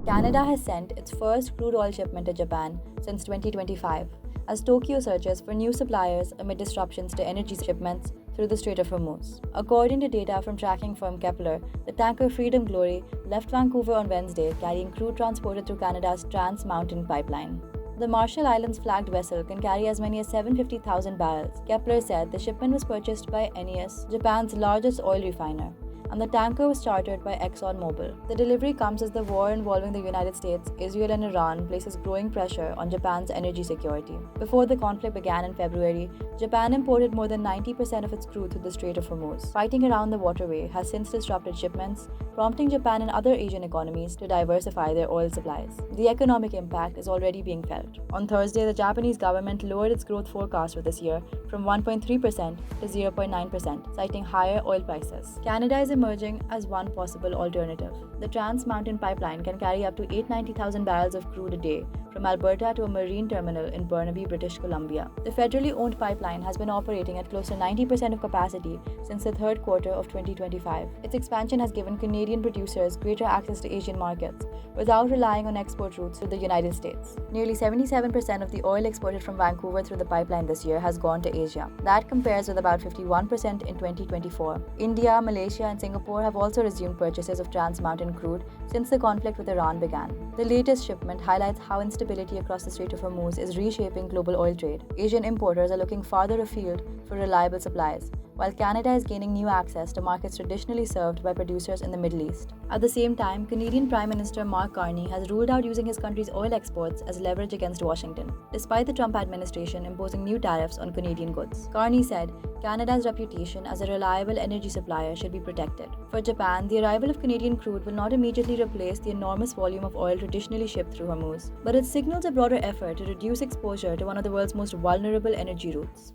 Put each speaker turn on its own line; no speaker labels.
Canada has sent its first crude oil shipment to Japan since 2025, as Tokyo searches for new suppliers amid disruptions to energy shipments through the Strait of Hormuz. According to data from tracking firm Kepler, the tanker Freedom Glory left Vancouver on Wednesday carrying crude transported through Canada's Trans Mountain Pipeline. The Marshall Islands flagged vessel can carry as many as 750,000 barrels. Kepler said the shipment was purchased by NES, Japan's largest oil refiner, and the tanker was chartered by ExxonMobil. The delivery comes as the war involving the United States, Israel, and Iran places growing pressure on Japan's energy security. Before the conflict began in February, Japan imported more than 90% of its crude through the Strait of Hormuz. Fighting around the waterway has since disrupted shipments, prompting Japan and other Asian economies to diversify their oil supplies. The economic impact is already being felt. On Thursday, the Japanese government lowered its growth forecast for this year from 1.3% to 0.9%, citing higher oil prices. Canada is emerging as one possible alternative. The Trans Mountain Pipeline can carry up to 890,000 barrels of crude a day from Alberta to a marine terminal in Burnaby, British Columbia. The federally owned pipeline has been operating at close to 90% of capacity since the third quarter of 2025. Its expansion has given Canadian producers greater access to Asian markets without relying on export routes to the United States. Nearly 77% of the oil exported from Vancouver through the pipeline this year has gone to Asia. That compares with about 51% in 2024. India, Malaysia, and Singapore have also resumed purchases of Trans Mountain crude since the conflict with Iran began. The latest shipment highlights how instability across the Strait of Hormuz is reshaping global oil trade. Asian importers are looking farther afield for reliable supplies, while Canada is gaining new access to markets traditionally served by producers in the Middle East. At the same time, Canadian Prime Minister Mark Carney has ruled out using his country's oil exports as leverage against Washington, despite the Trump administration imposing new tariffs on Canadian goods. Carney said Canada's reputation as a reliable energy supplier should be protected. For Japan, the arrival of Canadian crude will not immediately replace the enormous volume of oil traditionally shipped through Hormuz, but it signals a broader effort to reduce exposure to one of the world's most vulnerable energy routes.